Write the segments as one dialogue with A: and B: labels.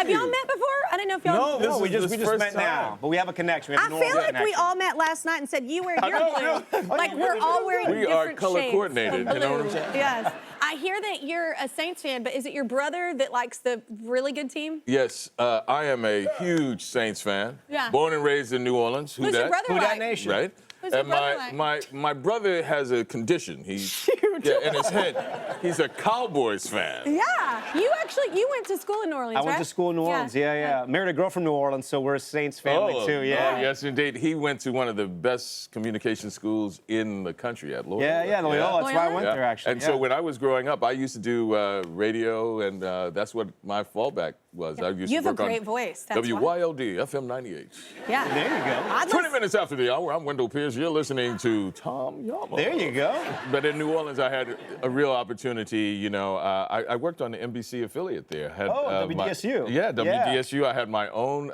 A: Have y'all met before? I didn't know if y'all.
B: No,
C: we just met now, but we have a connection. We have
A: I
C: a
A: feel
C: normal
A: like we
C: connection.
A: all met last night and said you wear your blue. Like we're all wearing
B: We are
A: different
B: color
A: shades
B: coordinated,
A: of
B: you know what I'm
A: blue.
B: saying?
A: Yes. I hear that you're a Saints fan, but is it your brother that likes the really good team?
B: Yes, I am a huge Saints fan.
A: Yeah.
B: Born and raised in New Orleans.
A: Who's your brother
C: Who
A: like?
C: that nation?
B: Right.
A: Who's your
B: And
A: brother
B: my brother has a condition. He's in his head. He's a Cowboys fan.
A: Yeah. You went to school in New Orleans,
C: I went to school in New Orleans. Yeah. Married a girl from New Orleans, so we're a Saints family too. Yeah.
B: Yes, indeed. He went to one of the best communication schools in the country at Loyola.
C: Yeah, Loyola. That's why I went
B: Yeah.
C: there, actually.
B: And so when I was growing up, I used to do radio, and that's what my fallback was. I used
A: You
B: to
A: have
B: work
A: a
B: on
A: great voice. That's why.
B: WYLD, FM 98.
A: Yeah.
C: There you go.
B: 20 minutes after the hour, I'm Wendell Pierce. You're listening to Tom Yama.
C: There you go.
B: But in New Orleans, I had a real opportunity. You know, I worked on the NBC affiliate there. Had,
C: WDSU.
B: WDSU. I had my own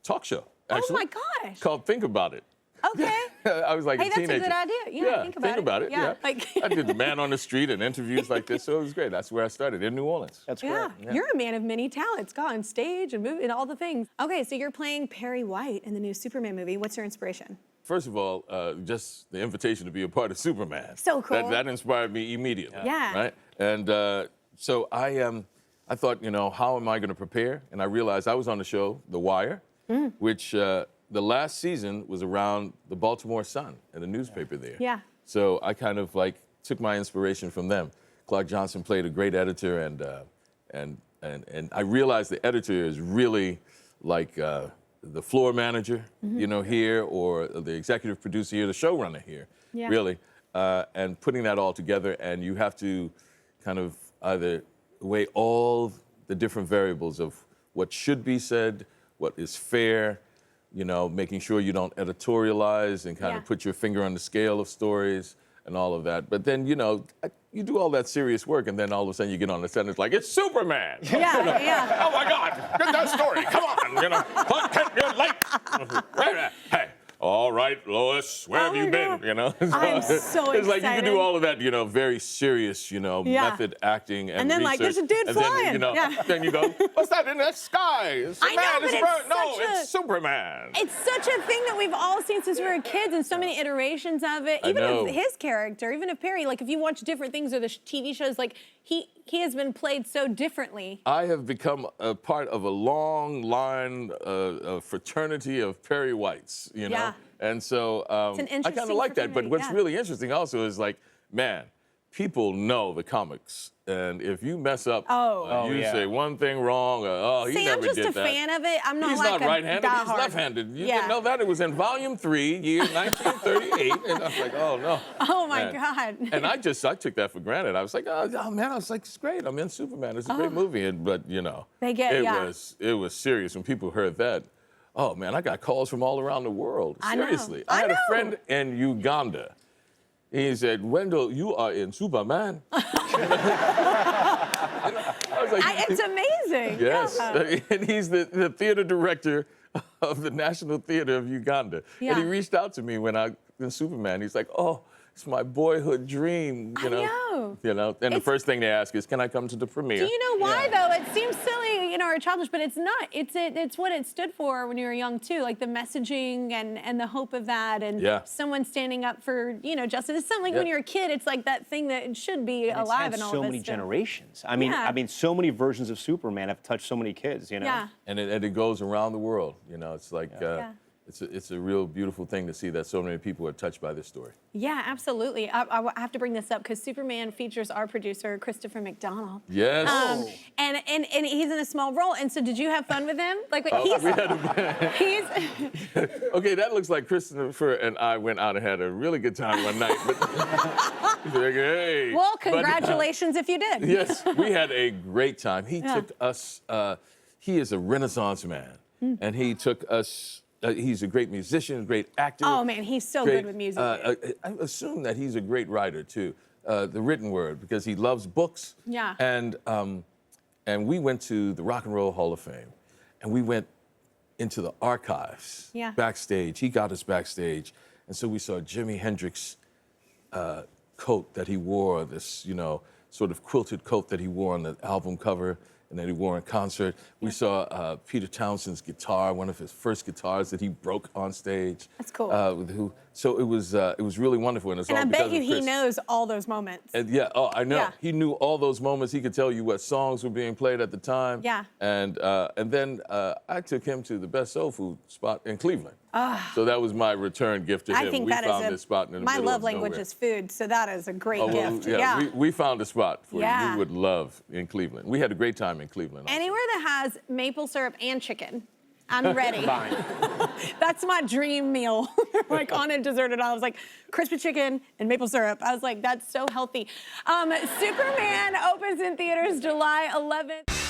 B: talk show, actually.
A: Oh my gosh.
B: Called Think About It.
A: Okay.
B: I was like
A: Hey,
B: a
A: that's a
B: teenager.
A: good idea. Yeah, think about it.
B: Yeah.
A: Yeah, like-
B: I did the man on the street and interviews like this, so it was great. That's where I started, in New Orleans.
C: That's
A: Yeah.
C: great.
A: You're a man of many talents. Go on stage and move and all the things. Okay, so you're playing Perry White in the new Superman movie. What's your inspiration?
B: First of all, just the invitation to be a part of Superman.
A: So cool.
B: That inspired me immediately.
A: Yeah.
B: Right? And so I thought, you know, how am I going to prepare? And I realized I was on the show, The Wire, which the last season was around the Baltimore Sun and the newspaper there.
A: Yeah.
B: So I kind of like took my inspiration from them. Clark Johnson played a great editor, and I realized the editor is really like the floor manager, you know, here, or the executive producer here, the showrunner here, really, and putting that all together, and you have to kind of either weigh all the different variables of what should be said, what is fair, you know, making sure you don't editorialize and kind of put your finger on the scale of stories and all of that. But then, you know, you do all that serious work, and then all of a sudden you get on the set and it's like, it's Superman.
A: Yeah,
B: You know,
A: yeah.
B: Oh my God, get that story. Come on, you know. You're late. Hey. All right, Lois, where have you been? You know,
A: I'm so
B: it's like you can
A: excited.
B: do all of that, you know, very serious, you know, method acting and
A: then, like, there's a dude
B: and
A: flying.
B: Then, you know,
A: Yeah.
B: then you go, what's that in that sky? It's
A: I know,
B: man,
A: but
B: it's
A: it's
B: bird. No,
A: such a-
B: it's Superman.
A: It's such a thing that we've all seen since we were kids, and so many iterations of it. Even
B: know.
A: of his character, even of Perry. Like if you watch different things or the TV shows, like he has been played so differently.
B: I have become a part of a long line, a fraternity of Perry Whites, you know?
A: Yeah.
B: And so
A: It's an
B: I kind
A: interesting
B: of like that. But
A: fraternity,
B: what's
A: yeah.
B: really interesting also is like, man, people know the comics. And if you mess up, you say one thing wrong, or, he
A: See,
B: never
A: I'm just
B: did
A: a
B: that.
A: fan of it. I'm not
B: He's
A: like
B: not
A: a
B: right-handed, he's
A: diehard.
B: left-handed. You
A: Yeah.
B: didn't know that? It was in volume 3, year 1938. And I was like, oh, no.
A: Oh, my
B: Man.
A: God.
B: And I took that for granted. I was like, oh man, I was like, it's great. I'm in Superman. It's a great movie. But, you know, it was serious. When people heard that, oh, man, I got calls from all around the world.
A: I know.
B: Seriously. I had a friend in Uganda. He said, Wendell, you are in Superman. I was like,
A: It's amazing.
B: yes.
A: Yeah.
B: And he's the theater director of the National Theater of Uganda.
A: Yeah.
B: And he reached out to me when I in Superman. He's like, oh, it's my boyhood dream, you know.
A: I know.
B: You know, and the first thing they ask is, can I come to the premiere?
A: Do you know why though? It seems silly, you know, or childish, but it's not. It's what it stood for when you were young too, like the messaging and the hope of that, and someone standing up for, you know, justice. It's something like when you're a kid, it's like that thing that should be alive in all
C: so
A: of us.
C: many
A: still.
C: generations. I mean, so many versions of Superman have touched so many kids. You know.
A: Yeah.
B: And it goes around the world. You know, it's like it's a real beautiful thing to see that so many people are touched by this story.
A: Yeah, absolutely. I have to bring this up because Superman features our producer, Christopher McDonald.
B: Yes.
A: And he's in a small role. And so did you have fun with him? Like,
B: Okay, that looks like Christopher and I went out and had a really good time one night. But, like, hey.
A: Well, congratulations if you did.
B: Yes, we had a great time. He took us, he is a Renaissance man, and he took us, he's a great musician, great actor.
A: Oh, man, he's so good with music.
B: I assume that he's a great writer, too, the written word, because he loves books.
A: Yeah.
B: And we went to the Rock and Roll Hall of Fame, and we went into the archives, backstage. He got us backstage, and so we saw Jimi Hendrix' coat that he wore, this, you know, sort of quilted coat that he wore on the album cover. and Eddie Warren concert. We saw Peter Townshend's guitar, one of his first guitars that he broke on stage.
A: That's cool.
B: So it was really wonderful. And
A: I bet you he knows all those moments.
B: And I know. Yeah. He knew all those moments. He could tell you what songs were being played at the time.
A: Yeah.
B: And then I took him to the best soul food spot in Cleveland. So that was my return gift to him.
A: I think
B: we found this spot in the
A: my
B: middle
A: love
B: of
A: language
B: nowhere.
A: is food, so that is a great gift.
B: Yeah. We found a spot for you would love in Cleveland. We had a great time in Cleveland. Also.
A: Anywhere that has maple syrup and chicken, I'm ready. That's my dream meal. Like on a dessert, and I was like, crispy chicken and maple syrup. I was like, that's so healthy. Superman opens in theaters July 11th.